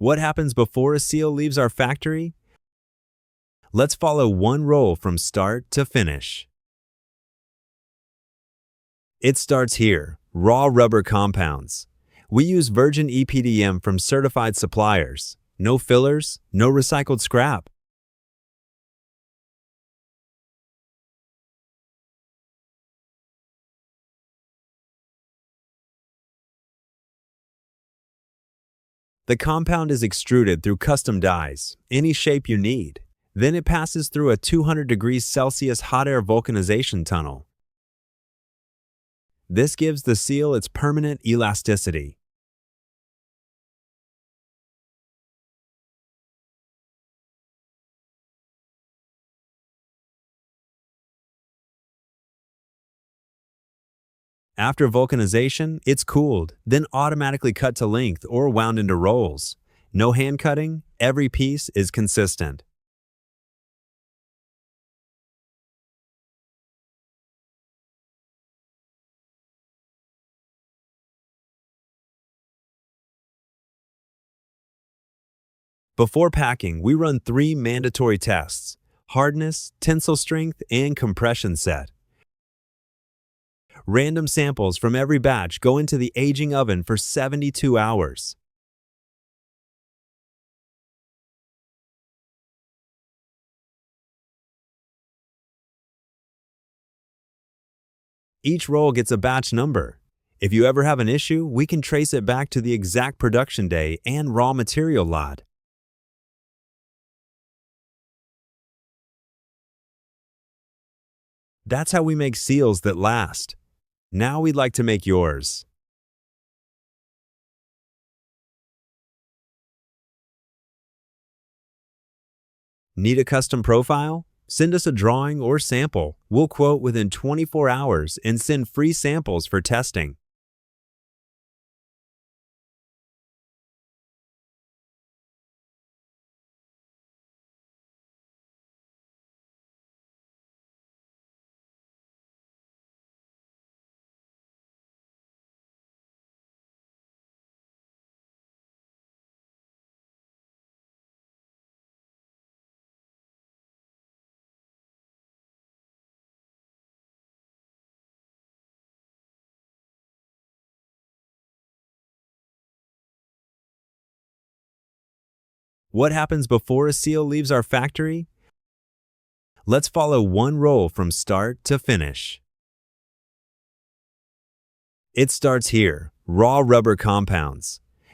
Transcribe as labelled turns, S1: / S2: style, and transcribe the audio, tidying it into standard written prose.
S1: What happens before a seal leaves our factory? Let's follow one roll from start to finish. It starts here, raw rubber compounds. We use virgin EPDM from certified suppliers. No fillers, no recycled scrap. The compound is extruded through custom dies, any shape you need. Then it passes through a 200 degrees Celsius hot air vulcanization tunnel. This gives the seal its permanent elasticity. After vulcanization, it's cooled, then automatically cut to length or wound into rolls. No hand cutting, every piece is consistent. Before packing, we run 3 mandatory tests: hardness, tensile strength, and compression set. Random samples from every batch go into the aging oven for 72 hours. Each roll gets a batch number. If you ever have an issue, we can trace it back to the exact production day and raw material lot. That's how we make seals that last. Now we'd like to make yours. Need a custom profile? Send us a drawing or sample. We'll quote within 24 hours and send free samples for testing. What happens before a seal leaves our factory? Let's follow one roll from start to finish. It starts here, raw rubber compounds.